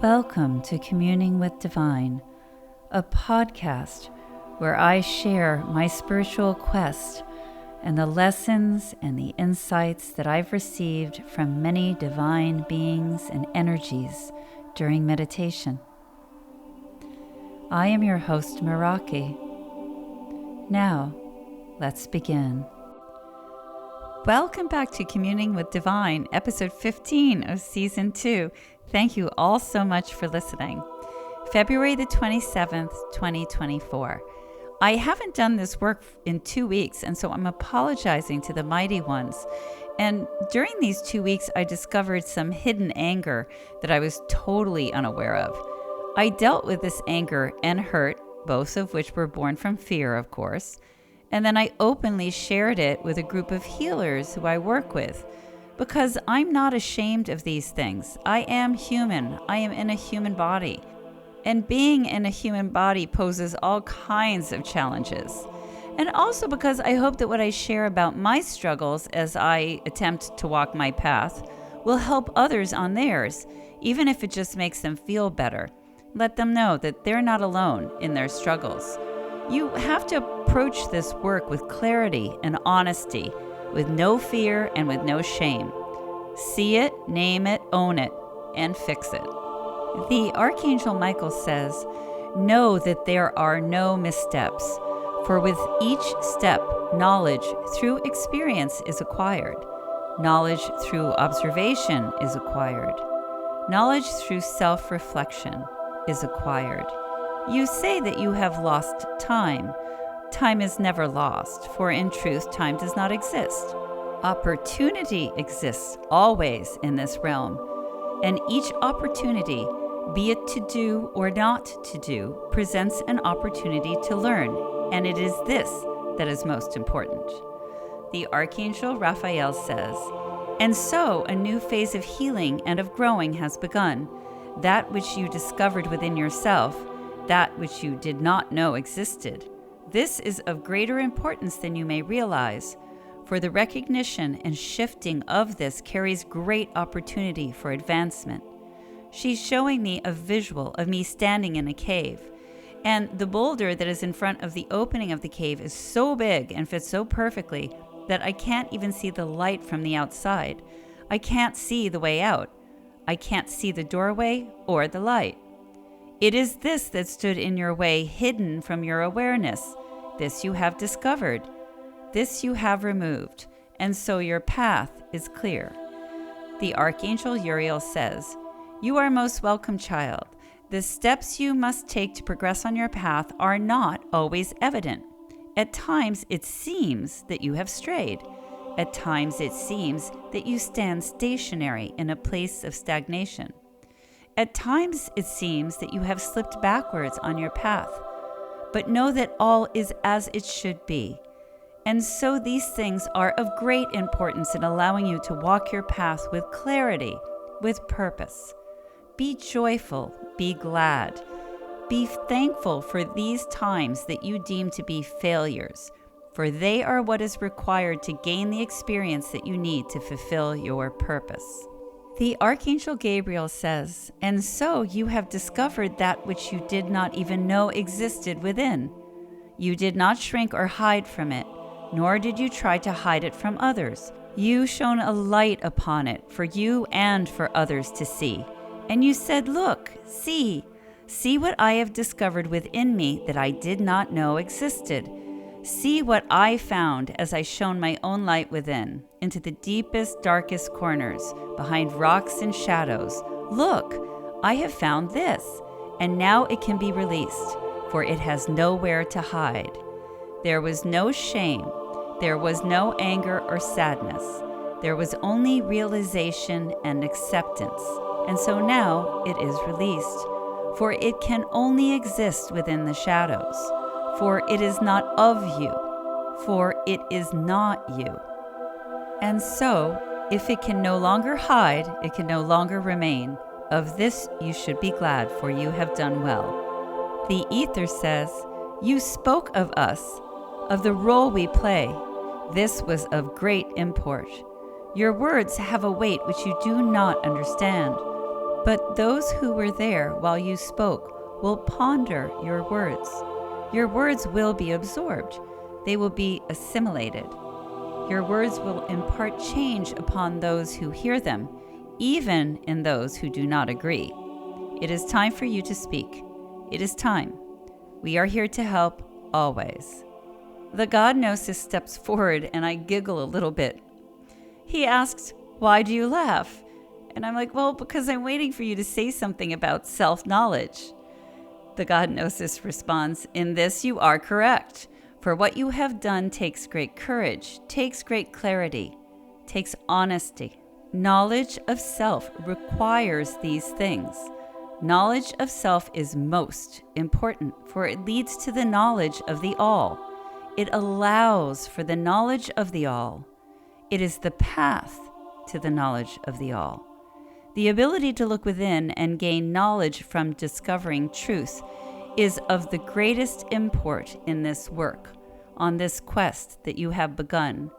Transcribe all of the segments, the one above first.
Welcome to Communing with Divine, a podcast where I share my spiritual quest and the lessons and the insights that I've received from many divine beings and energies during meditation. I am your host, Meraki. Now, let's begin. Welcome back to Communing with Divine, episode 15 of season 2. Thank you all so much for listening. February the 27th, 2024. I haven't done this work in 2 weeks, and so I'm apologizing to the mighty ones. And during these 2 weeks, I discovered some hidden anger that I was totally unaware of. I dealt with this anger and hurt, both of which were born from fear, of course. And then I openly shared it with a group of healers who I work with, because I'm not ashamed of these things. I am human. I am in a human body. And being in a human body poses all kinds of challenges. And also because I hope that what I share about my struggles as I attempt to walk my path will help others on theirs, even if it just makes them feel better. Let them know that they're not alone in their struggles. You have to approach this work with clarity and honesty, with no fear and with no shame. See it, name it, own it, and fix it. The Archangel Michael says, "Know that there are no missteps, for with each step, knowledge through experience is acquired. Knowledge through observation is acquired. Knowledge through self-reflection is acquired. You say that you have lost time. Time is never lost, for in truth, time does not exist. Opportunity exists always in this realm, and each opportunity, be it to do or not to do, presents an opportunity to learn, and it is this that is most important." The Archangel Raphael says, "And so a new phase of healing and of growing has begun. That which you discovered within yourself, that which you did not know existed. This is of greater importance than you may realize, for the recognition and shifting of this carries great opportunity for advancement." She's showing me a visual of me standing in a cave, and the boulder that is in front of the opening of the cave is so big and fits so perfectly that I can't even see the light from the outside. I can't see the way out. I can't see the doorway or the light. It is this that stood in your way, hidden from your awareness. This you have discovered. This you have removed, and so your path is clear. The Archangel Uriel says, "You are most welcome, child. The steps you must take to progress on your path are not always evident. At times it seems that you have strayed. At times it seems that you stand stationary in a place of stagnation. At times it seems that you have slipped backwards on your path, but know that all is as it should be. And so these things are of great importance in allowing you to walk your path with clarity, with purpose. Be joyful, be glad. Be thankful for these times that you deem to be failures, for they are what is required to gain the experience that you need to fulfill your purpose." The Archangel Gabriel says, "And so you have discovered that which you did not even know existed within. You did not shrink or hide from it, nor did you try to hide it from others. You shone a light upon it for you and for others to see. And you said, 'Look, see what I have discovered within me that I did not know existed. See what I found as I shone my own light within, into the deepest, darkest corners, behind rocks and shadows. Look, I have found this, and now it can be released, for it has nowhere to hide. There was no shame, there was no anger or sadness. There was only realization and acceptance, and so now it is released, for it can only exist within the shadows. For it is not of you, for it is not you. And so, if it can no longer hide, it can no longer remain. Of this you should be glad, for you have done well." The Ether says, "You spoke of us, of the role we play. This was of great import. Your words have a weight which you do not understand. But those who were there while you spoke will ponder your words. Your words will be absorbed. They will be assimilated. Your words will impart change upon those who hear them, even in those who do not agree. It is time for you to speak. It is time. We are here to help, always. The God Gnosis steps forward and I giggle a little bit. He asks, "Why do you laugh?" And I'm like, "Well, because I'm waiting for you to say something about self-knowledge." The God Gnosis responds, "In this you are correct. For what you have done takes great courage, takes great clarity, takes honesty. Knowledge of self requires these things. Knowledge of self is most important, for it leads to the knowledge of the all. It allows for the knowledge of the all. It is the path to the knowledge of the all. The ability to look within and gain knowledge from discovering truth is of the greatest import in this work, on this quest that you have begun.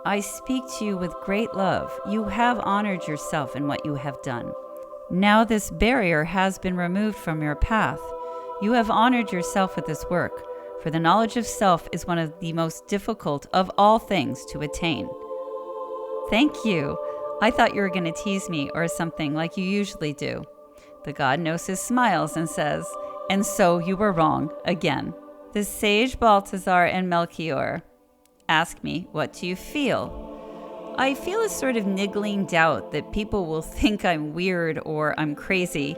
I speak to you with great love. You have honored yourself in what you have done. Now this barrier has been removed from your path. You have honored yourself with this work, for the knowledge of self is one of the most difficult of all things to attain." Thank you. I thought you were going to tease me or something like you usually do. The God Gnosis smiles and says, "And so you were wrong again." The sage Balthazar and Melchior ask me, "What do you feel?" I feel a sort of niggling doubt that people will think I'm weird or I'm crazy,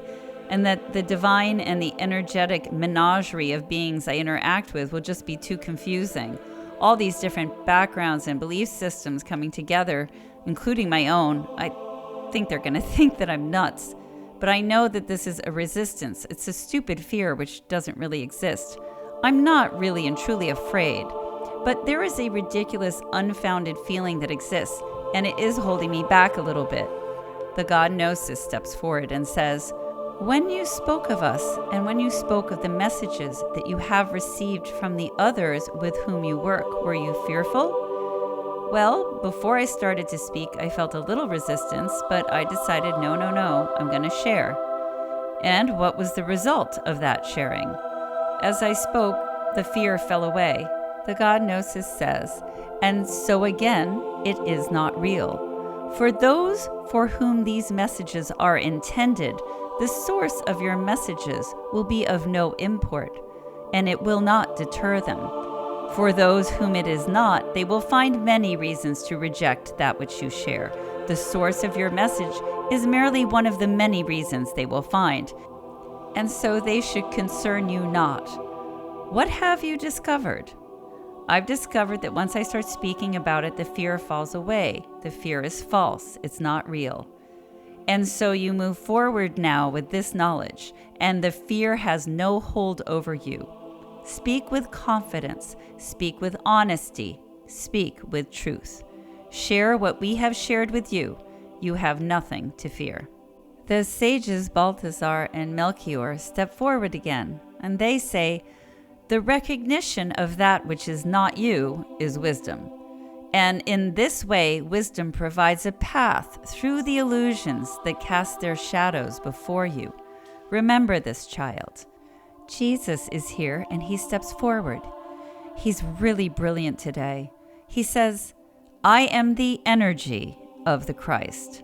and that the divine and the energetic menagerie of beings I interact with will just be too confusing. All these different backgrounds and belief systems coming together, including my own, I think they're going to think that I'm nuts. But I know that this is a resistance. It's a stupid fear which doesn't really exist. I'm not really and truly afraid. But there is a ridiculous, unfounded feeling that exists, and it is holding me back a little bit. The God Gnosis steps forward and says, "When you spoke of us, and when you spoke of the messages that you have received from the others with whom you work, were you fearful?" Well, before I started to speak, I felt a little resistance, but I decided, no, I'm going to share. And what was the result of that sharing? As I spoke, the fear fell away. The God Gnosis says, "And so again, it is not real. For those for whom these messages are intended, the source of your messages will be of no import, and it will not deter them. For those whom it is not, they will find many reasons to reject that which you share. The source of your message is merely one of the many reasons they will find, and so they should concern you not. What have you discovered?" I've discovered that once I start speaking about it, the fear falls away. The fear is false. It's not real. And so you move forward now with this knowledge, and the fear has no hold over you. Speak with confidence. Speak with honesty. Speak with truth. Share what we have shared with you. You have nothing to fear. The sages Balthazar and Melchior step forward again, and they say, "The recognition of that which is not you is wisdom. And in this way, wisdom provides a path through the illusions that cast their shadows before you. Remember this, child." Jesus is here and he steps forward. He's really brilliant today. He says, "I am the energy of the Christ.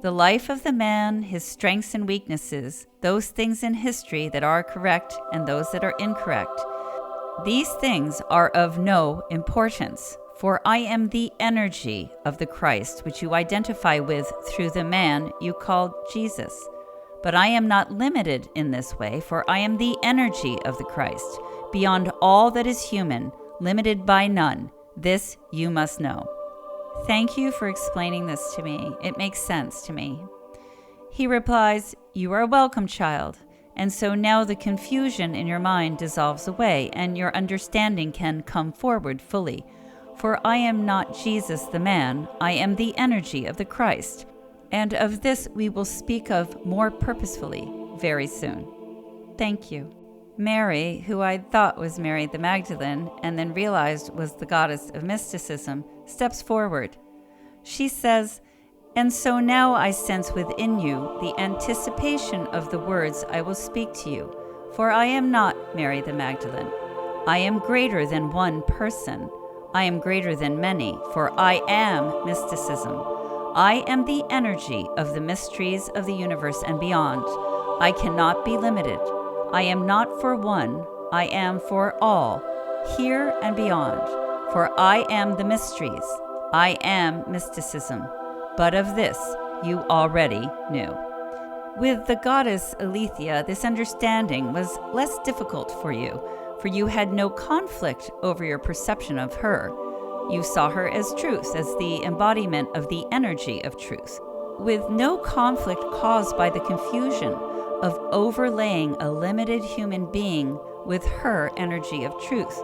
The life of the man, his strengths and weaknesses, those things in history that are correct and those that are incorrect. These things are of no importance, for I am the energy of the Christ, which you identify with through the man you call Jesus. But I am not limited in this way, for I am the energy of the Christ, beyond all that is human, limited by none. This you must know." Thank you for explaining this to me. It makes sense to me. He replies, "You are welcome, child. And so now the confusion in your mind dissolves away, and your understanding can come forward fully. For I am not Jesus the man, I am the energy of the Christ. And of this we will speak of more purposefully very soon." Thank you. Mary, who I thought was Mary the Magdalene, and then realized was the goddess of mysticism, steps forward. She says, And so now I sense within you the anticipation of the words I will speak to you. For I am not Mary the Magdalene. I am greater than one person. I am greater than many, for I am mysticism. I am the energy of the mysteries of the universe and beyond. I cannot be limited. I am not for one. I am for all, here and beyond. For I am the mysteries. I am mysticism. But of this you already knew. With the goddess Aletheia, this understanding was less difficult for you had no conflict over your perception of her. You saw her as truth, as the embodiment of the energy of truth, with no conflict caused by the confusion of overlaying a limited human being with her energy of truth.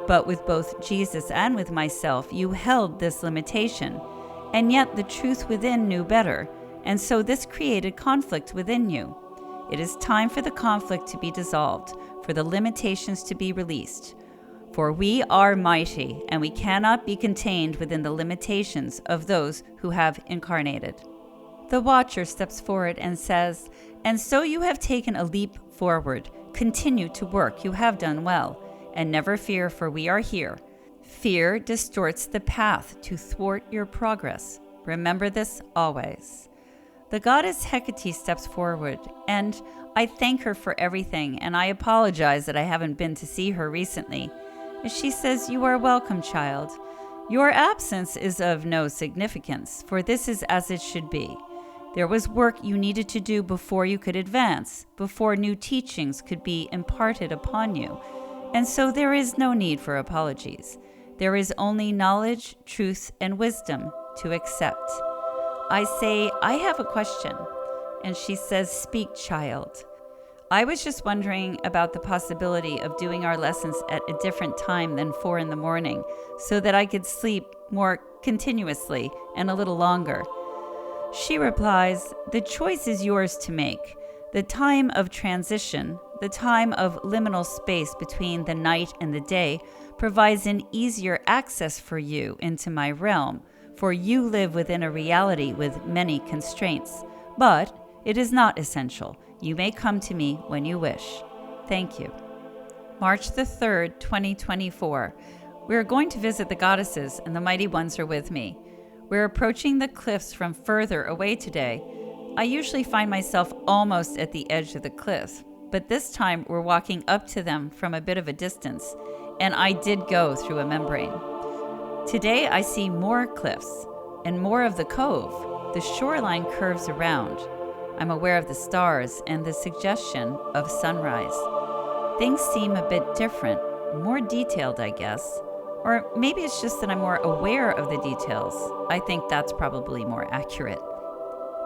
But with both Jesus and with myself, you held this limitation, and yet the truth within knew better, and so this created conflict within you. It is time for the conflict to be dissolved, for the limitations to be released. For we are mighty, and we cannot be contained within the limitations of those who have incarnated. The Watcher steps forward and says, "And so you have taken a leap forward. Continue to work. You have done well. And never fear, for we are here. Fear distorts the path to thwart your progress. Remember this always." The Goddess Hecate steps forward, and I thank her for everything, and I apologize that I haven't been to see her recently. She says, "You are welcome, child. Your absence is of no significance, for this is as it should be. There was work you needed to do before you could advance, before new teachings could be imparted upon you, and so there is no need for apologies. There is only knowledge, truth, and wisdom to accept." I say, "I have a question." And she says, "Speak, child." I was just wondering about the possibility of doing our lessons at a different time than 4 a.m, so that I could sleep more continuously and a little longer. She replies, "The choice is yours to make. The time of transition, the time of liminal space between the night and the day, provides an easier access for you into my realm, for you live within a reality with many constraints. But it is not essential. You may come to me when you wish. Thank you." March the 3rd, 2024. We are going to visit the goddesses, and the mighty ones are with me. We're approaching the cliffs from further away today. I usually find myself almost at the edge of the cliff, but this time we're walking up to them from a bit of a distance, and I did go through a membrane. Today I see more cliffs and more of the cove. The shoreline curves around. I'm aware of the stars and the suggestion of sunrise. Things seem a bit different, more detailed, I guess. Or maybe it's just that I'm more aware of the details. I think that's probably more accurate.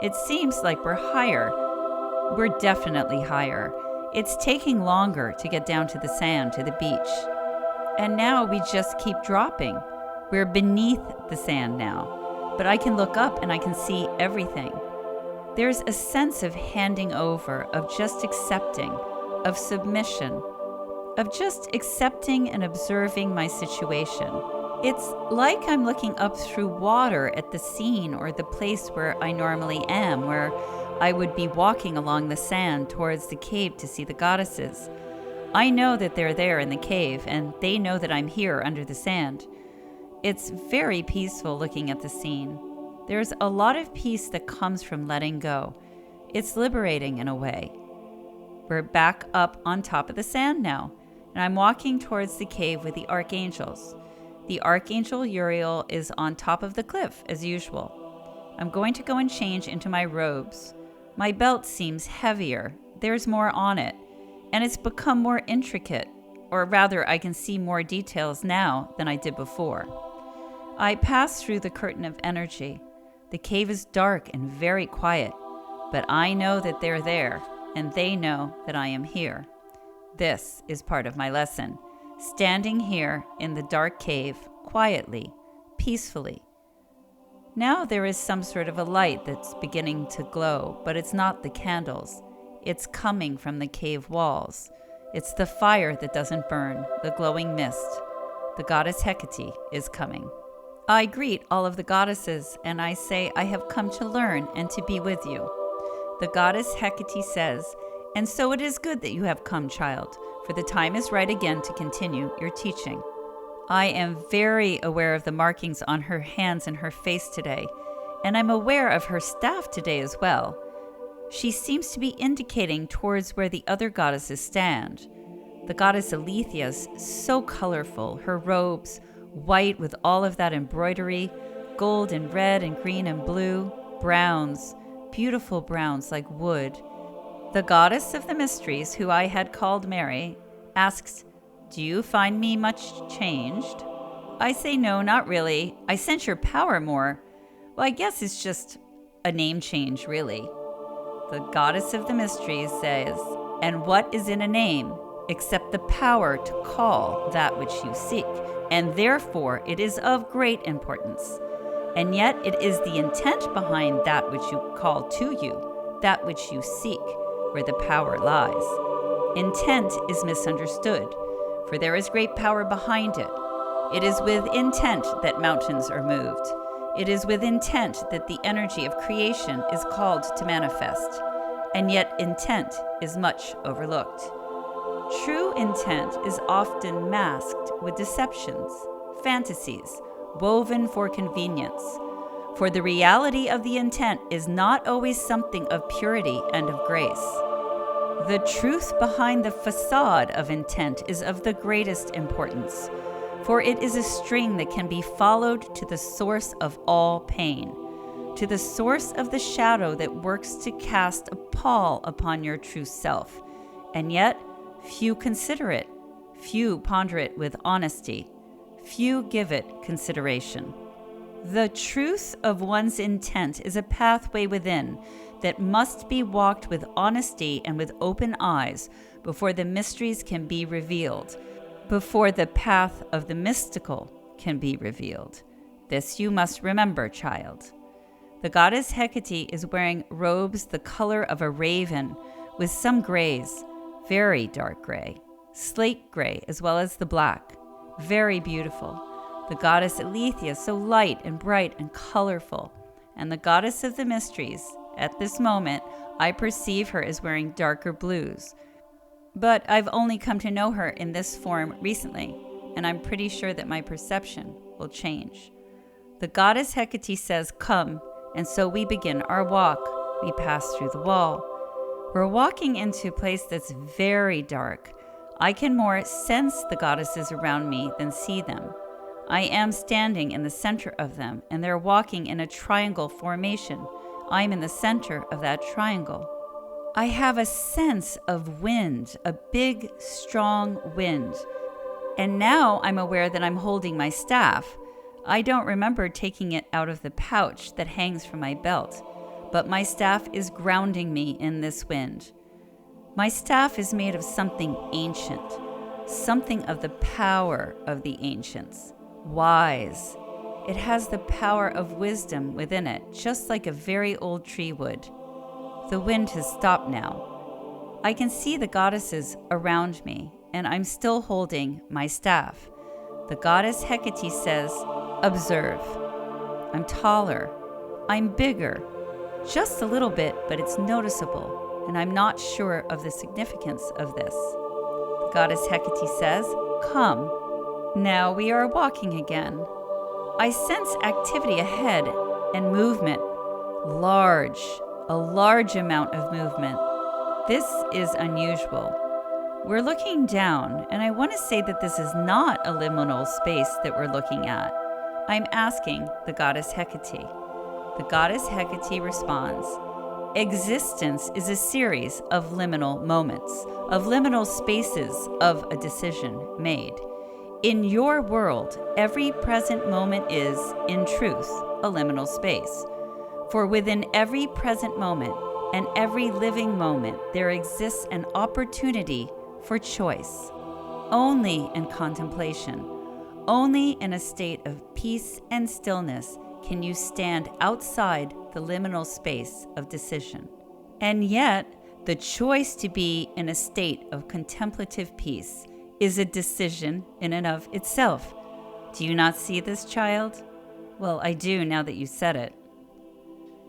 It seems like we're higher. We're definitely higher. It's taking longer to get down to the sand, to the beach. And now we just keep dropping. We're beneath the sand now, but I can look up and I can see everything. There's a sense of handing over, of just accepting, of submission, of just accepting and observing my situation. It's like I'm looking up through water at the scene or the place where I normally am, where I would be walking along the sand towards the cave to see the goddesses. I know that they're there in the cave, and they know that I'm here under the sand. It's very peaceful looking at the scene. There's a lot of peace that comes from letting go. It's liberating in a way. We're back up on top of the sand now, and I'm walking towards the cave with the archangels. The archangel Uriel is on top of the cliff, as usual. I'm going to go and change into my robes. My belt seems heavier. There's more on it, and it's become more intricate, or rather, I can see more details now than I did before. I pass through the curtain of energy. The cave is dark and very quiet, but I know that they're there, and they know that I am here. This is part of my lesson, standing here in the dark cave, quietly, peacefully. Now there is some sort of a light that's beginning to glow, but it's not the candles. It's coming from the cave walls. It's the fire that doesn't burn, the glowing mist. The goddess Hecate is coming. I greet all of the goddesses, and I say I have come to learn and to be with you. The goddess Hecate says, and so it is good that you have come, child, for the time is right again to continue your teaching. I am very aware of the markings on her hands and her face today, and I'm aware of her staff today as well. She seems to be indicating towards where the other goddesses stand. The goddess Aletheia is so colorful, her robes, white with all of that embroidery, gold and red and green and blue, browns, beautiful browns like wood. The goddess of the mysteries, who I had called Mary, asks, do you find me much changed? I say no, not really. I sense your power more. Well, I guess it's just a name change, really. The goddess of the mysteries says, and what is in a name except the power to call that which you seek? And therefore it is of great importance. And yet it is the intent behind that which you call to you, that which you seek, where the power lies. Intent is misunderstood, for there is great power behind it. It is with intent that mountains are moved. It is with intent that the energy of creation is called to manifest. And yet intent is much overlooked. True intent is often masked with deceptions, fantasies, woven for convenience. For the reality of the intent is not always something of purity and of grace. The truth behind the facade of intent is of the greatest importance, for it is a string that can be followed to the source of all pain, to the source of the shadow that works to cast a pall upon your true self. And yet, few consider it, few ponder it with honesty, few give it consideration. The truth of one's intent is a pathway within that must be walked with honesty and with open eyes before the mysteries can be revealed, before the path of the mystical can be revealed. This you must remember, child. The goddess Hecate is wearing robes the color of a raven with some grays, very dark gray, slate gray, as well as the black. Very beautiful. The goddess Aletheia, so light and bright and colorful. And the goddess of the mysteries, at this moment, I perceive her as wearing darker blues. But I've only come to know her in this form recently, and I'm pretty sure that my perception will change. The goddess Hecate says, come, and so we begin our walk. We pass through the wall. We're walking into a place that's very dark. I can more sense the goddesses around me than see them. I am standing in the center of them, and they're walking in a triangle formation. I'm in the center of that triangle. I have a sense of wind, a big, strong wind. And now I'm aware that I'm holding my staff. I don't remember taking it out of the pouch that hangs from my belt. But my staff is grounding me in this wind. My staff is made of something ancient, something of the power of the ancients, wise. It has the power of wisdom within it, just like a very old tree would. The wind has stopped now. I can see the goddesses around me, and I'm still holding my staff. The goddess Hecate says, observe. I'm taller. I'm bigger. Just a little bit, but it's noticeable, and I'm not sure of the significance of this. The goddess Hecate says, come. Now we are walking again. I sense activity ahead and movement. A large amount of movement. This is unusual. We're looking down, and I want to say that this is not a liminal space that we're looking at. I'm asking the goddess Hecate. The goddess Hecate responds, existence is a series of liminal moments, of liminal spaces of a decision made. In your world, every present moment is, in truth, a liminal space. For within every present moment and every living moment, there exists an opportunity for choice. Only in contemplation, only in a state of peace and stillness can you stand outside the liminal space of decision. And yet, the choice to be in a state of contemplative peace is a decision in and of itself. Do you not see this, child? Well, I do now that you said it.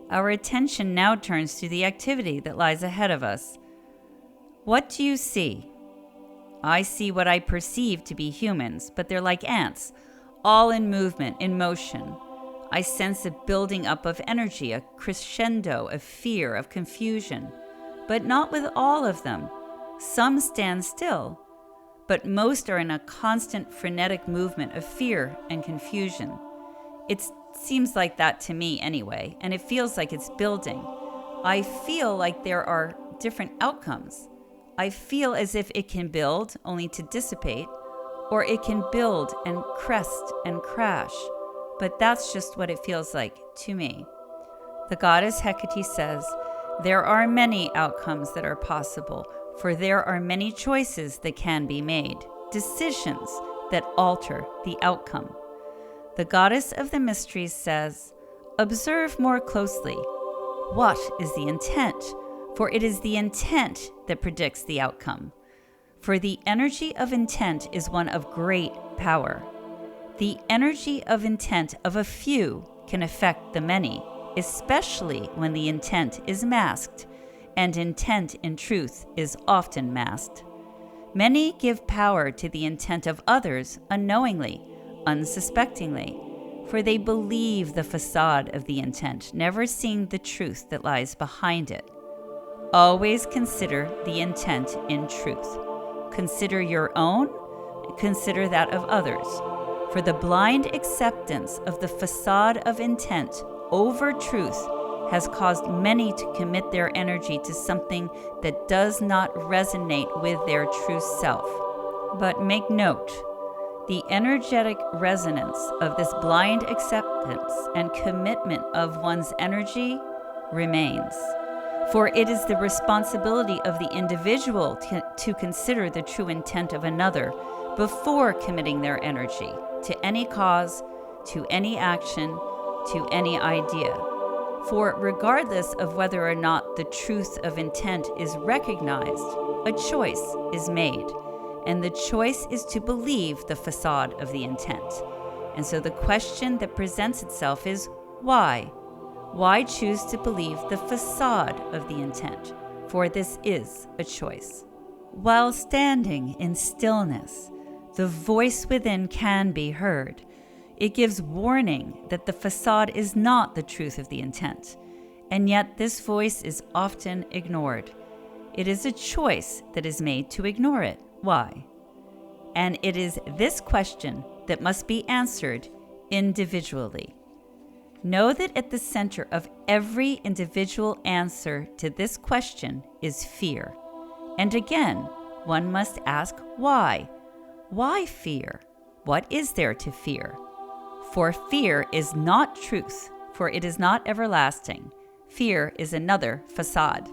Our attention now turns to the activity that lies ahead of us. What do you see? I see what I perceive to be humans, but they're like ants, all in movement, in motion. I sense a building up of energy, a crescendo of fear, of confusion, but not with all of them. Some stand still, but most are in a constant frenetic movement of fear and confusion. It seems like that to me anyway, and it feels like it's building. I feel like there are different outcomes. I feel as if it can build only to dissipate, or it can build and crest and crash. But that's just what it feels like to me. The goddess Hecate says, there are many outcomes that are possible, for there are many choices that can be made, decisions that alter the outcome. The goddess of the mysteries says, observe more closely. What is the intent? For it is the intent that predicts the outcome. For the energy of intent is one of great power. The energy of intent of a few can affect the many, especially when the intent is masked, and intent in truth is often masked. Many give power to the intent of others unknowingly, unsuspectingly, for they believe the facade of the intent, never seeing the truth that lies behind it. Always consider the intent in truth. Consider your own, consider that of others. For the blind acceptance of the facade of intent over truth has caused many to commit their energy to something that does not resonate with their true self. But make note, the energetic resonance of this blind acceptance and commitment of one's energy remains. For it is the responsibility of the individual to consider the true intent of another before committing their energy to any cause, to any action, to any idea. For regardless of whether or not the truth of intent is recognized, a choice is made, and the choice is to believe the facade of the intent. And so the question that presents itself is, why? Why choose to believe the facade of the intent? For this is a choice. While standing in stillness, the voice within can be heard. It gives warning that the facade is not the truth of the intent, and yet this voice is often ignored. It is a choice that is made to ignore it. Why? And it is this question that must be answered individually. Know that at the center of every individual answer to this question is fear. And again, one must ask why. Why fear? What is there to fear? For fear is not truth, for it is not everlasting. Fear is another facade.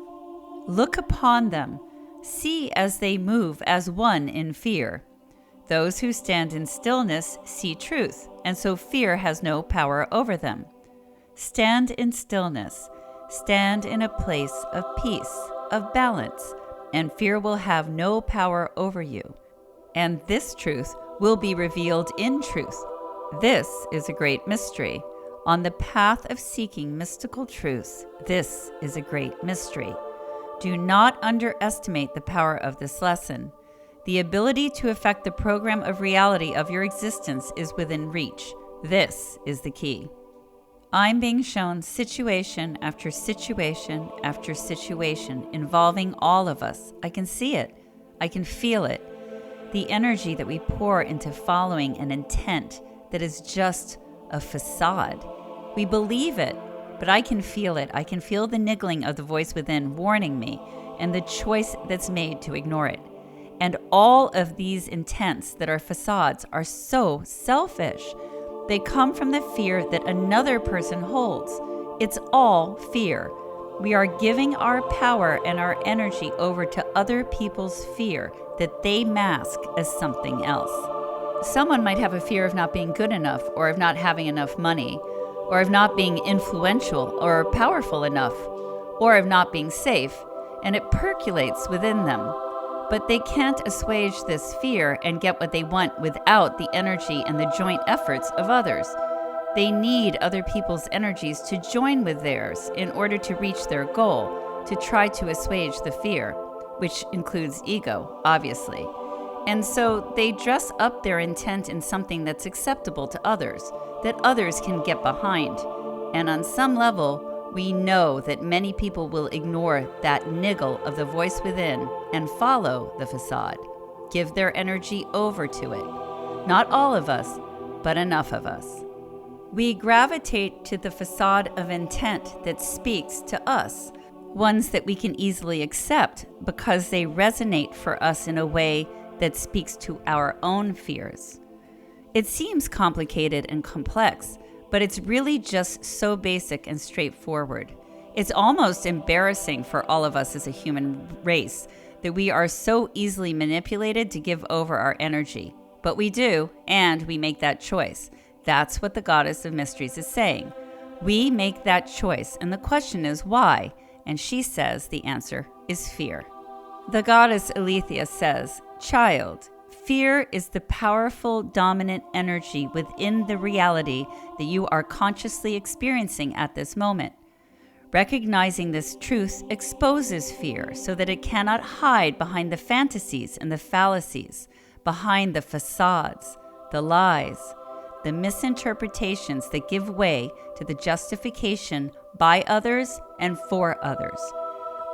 Look upon them, see as they move as one in fear. Those who stand in stillness see truth, and so fear has no power over them. Stand in stillness, stand in a place of peace, of balance, and fear will have no power over you. And this truth will be revealed in truth. This is a great mystery. On the path of seeking mystical truths, this is a great mystery. Do not underestimate the power of this lesson. The ability to affect the program of reality of your existence is within reach. This is the key. I'm being shown situation after situation after situation involving all of us. I can see it. I can feel it. The energy that we pour into following an intent that is just a facade. We believe it, but I can feel it. I can feel the niggling of the voice within warning me and the choice that's made to ignore it. And all of these intents that are facades are so selfish. They come from the fear that another person holds. It's all fear. We are giving our power and our energy over to other people's fear that they mask as something else. Someone might have a fear of not being good enough, or of not having enough money, or of not being influential or powerful enough, or of not being safe, and it percolates within them. But they can't assuage this fear and get what they want without the energy and the joint efforts of others. They need other people's energies to join with theirs in order to reach their goal, to try to assuage the fear, which includes ego, obviously. And so they dress up their intent in something that's acceptable to others, that others can get behind. And on some level, we know that many people will ignore that niggle of the voice within and follow the facade, give their energy over to it. Not all of us, but enough of us. We gravitate to the facade of intent that speaks to us, ones that we can easily accept because they resonate for us in a way that speaks to our own fears. It seems complicated and complex, but it's really just so basic and straightforward. It's almost embarrassing for all of us as a human race that we are so easily manipulated to give over our energy. But we do, and we make that choice. That's what the Goddess of Mysteries is saying. We make that choice, and the question is why? And she says the answer is fear. The goddess Aletheia says, "Child, fear is the powerful, dominant energy within the reality that you are consciously experiencing at this moment. Recognizing this truth exposes fear so that it cannot hide behind the fantasies and the fallacies, behind the facades, the lies, the misinterpretations that give way to the justification by others and for others.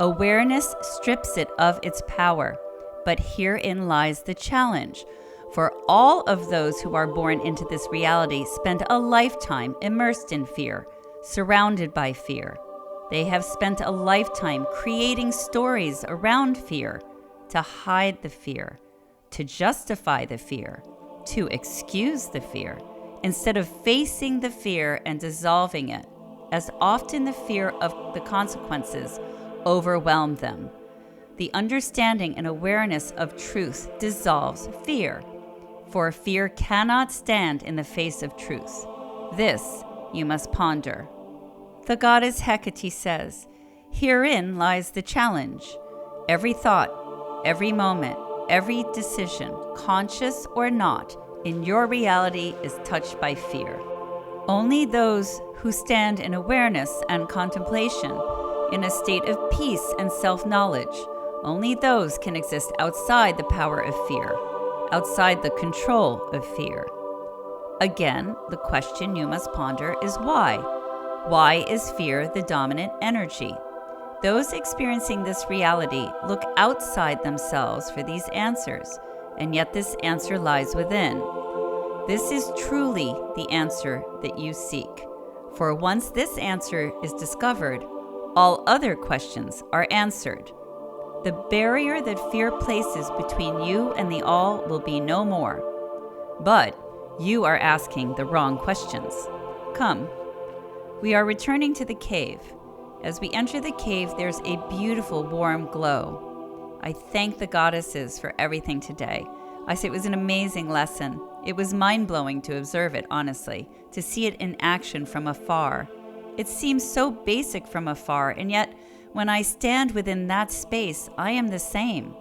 Awareness strips it of its power, but herein lies the challenge. For all of those who are born into this reality spend a lifetime immersed in fear, surrounded by fear. They have spent a lifetime creating stories around fear to hide the fear, to justify the fear, to excuse the fear, instead of facing the fear and dissolving it, as often the fear of the consequences overwhelm them. The understanding and awareness of truth dissolves fear, for fear cannot stand in the face of truth. This you must ponder." The goddess Hecate says, "Herein lies the challenge. Every thought, every moment, every decision, conscious or not, in your reality is touched by fear. Only those who stand in awareness and contemplation, in a state of peace and self-knowledge, only those can exist outside the power of fear, outside the control of fear." Again, the question you must ponder is why? Why is fear the dominant energy? Those experiencing this reality look outside themselves for these answers, and yet this answer lies within. This is truly the answer that you seek. For once this answer is discovered, all other questions are answered. The barrier that fear places between you and the all will be no more. But you are asking the wrong questions. Come. We are returning to the cave. As we enter the cave, there's a beautiful warm glow. I thank the goddesses for everything today. I say it was an amazing lesson. It was mind-blowing to observe it, honestly, to see it in action from afar. It seems so basic from afar, and yet when I stand within that space, I am the same.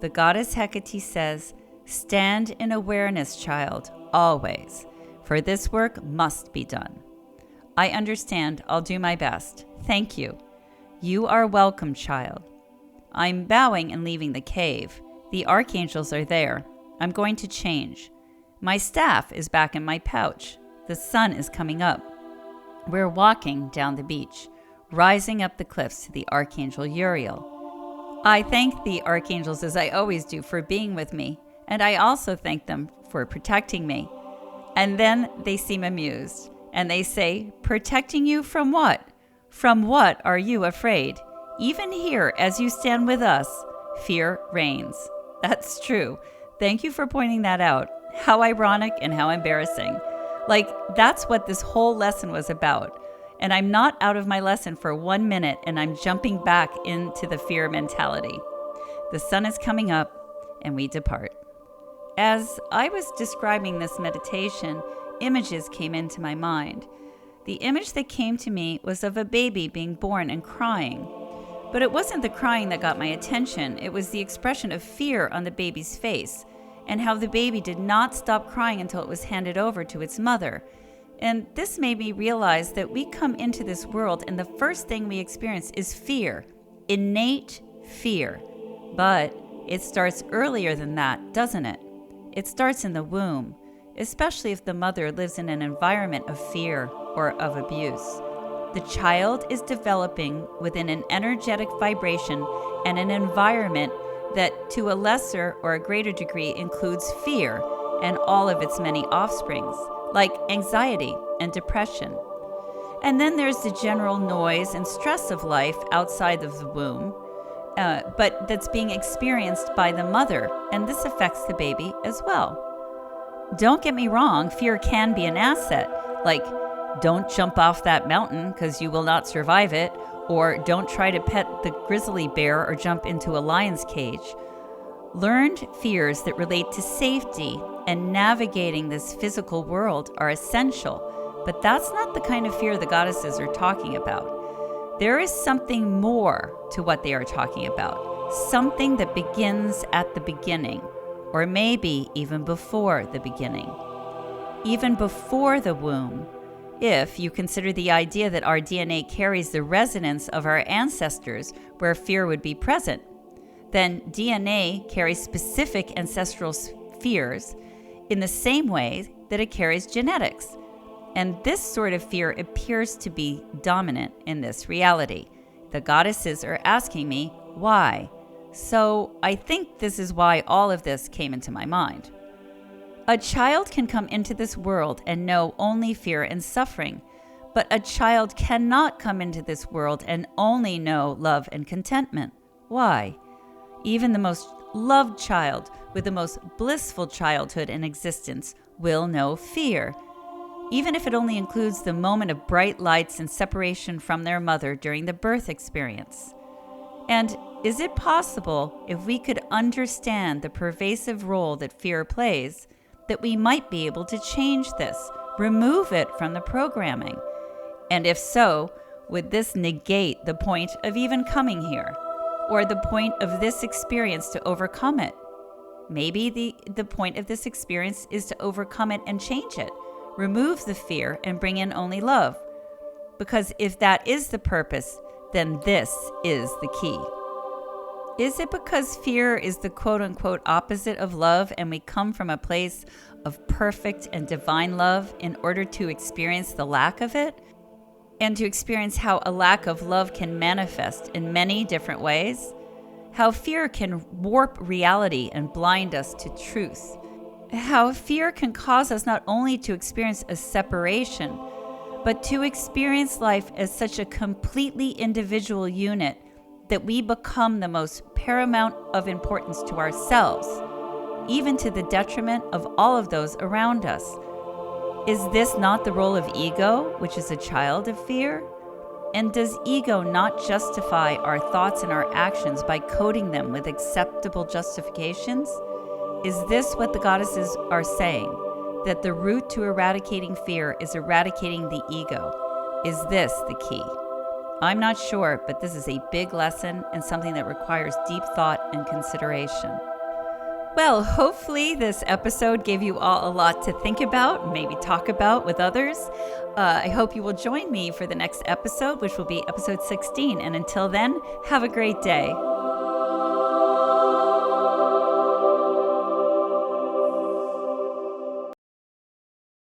The goddess Hecate says, "Stand in awareness, child, always, for this work must be done." I understand. I'll do my best. Thank you. You are welcome, child. I'm bowing and leaving the cave. The archangels are there. I'm going to change. My staff is back in my pouch. The sun is coming up. We're walking down the beach, rising up the cliffs to the Archangel Uriel. I thank the archangels, as I always do, for being with me, and I also thank them for protecting me. And then they seem amused, and they say, "Protecting you from what? From what are you afraid? Even here, as you stand with us, fear reigns." That's true. Thank you for pointing that out. How ironic and how embarrassing. Like, that's what this whole lesson was about. And I'm not out of my lesson for 1 minute, and I'm jumping back into the fear mentality. The sun is coming up, and we depart. As I was describing this meditation, images came into my mind. The image that came to me was of a baby being born and crying. But it wasn't the crying that got my attention. It was the expression of fear on the baby's face, and how the baby did not stop crying until it was handed over to its mother. And this made me realize that we come into this world and the first thing we experience is fear, innate fear. But it starts earlier than that, doesn't it? It starts in the womb, especially if the mother lives in an environment of fear or of abuse. The child is developing within an energetic vibration and an environment that to a lesser or a greater degree includes fear and all of its many offsprings, like anxiety and depression. And then there's the general noise and stress of life outside of the womb, but that's being experienced by the mother, and this affects the baby as well. Don't get me wrong, fear can be an asset, like don't jump off that mountain because you will not survive it, or don't try to pet the grizzly bear or jump into a lion's cage. Learned fears that relate to safety and navigating this physical world are essential, but that's not the kind of fear the goddesses are talking about. There is something more to what they are talking about, something that begins at the beginning, or maybe even before the beginning, even before the womb. If you consider the idea that our DNA carries the resonance of our ancestors where fear would be present, then DNA carries specific ancestral fears in the same way that it carries genetics. And this sort of fear appears to be dominant in this reality. The goddesses are asking me why. So I think this is why all of this came into my mind. A child can come into this world and know only fear and suffering, but a child cannot come into this world and only know love and contentment. Why? Even the most loved child with the most blissful childhood in existence will know fear, even if it only includes the moment of bright lights and separation from their mother during the birth experience. And is it possible, if we could understand the pervasive role that fear plays, that we might be able to change this, remove it from the programming? And if so, would this negate the point of even coming here, or the point of this experience to overcome it? Maybe the point of this experience is to overcome it and change it, remove the fear and bring in only love. Because if that is the purpose, then this is the key. Is it because fear is the quote-unquote opposite of love and we come from a place of perfect and divine love in order to experience the lack of it? And to experience how a lack of love can manifest in many different ways? How fear can warp reality and blind us to truth? How fear can cause us not only to experience a separation, but to experience life as such a completely individual unit that we become the most paramount of importance to ourselves, even to the detriment of all of those around us. Is this not the role of ego, which is a child of fear? And does ego not justify our thoughts and our actions by coding them with acceptable justifications? Is this what the goddesses are saying? That the root to eradicating fear is eradicating the ego? Is this the key? I'm not sure, but this is a big lesson and something that requires deep thought and consideration. Well, hopefully this episode gave you all a lot to think about, maybe talk about with others. I hope you will join me for the next episode, which will be episode 16. And until then, have a great day.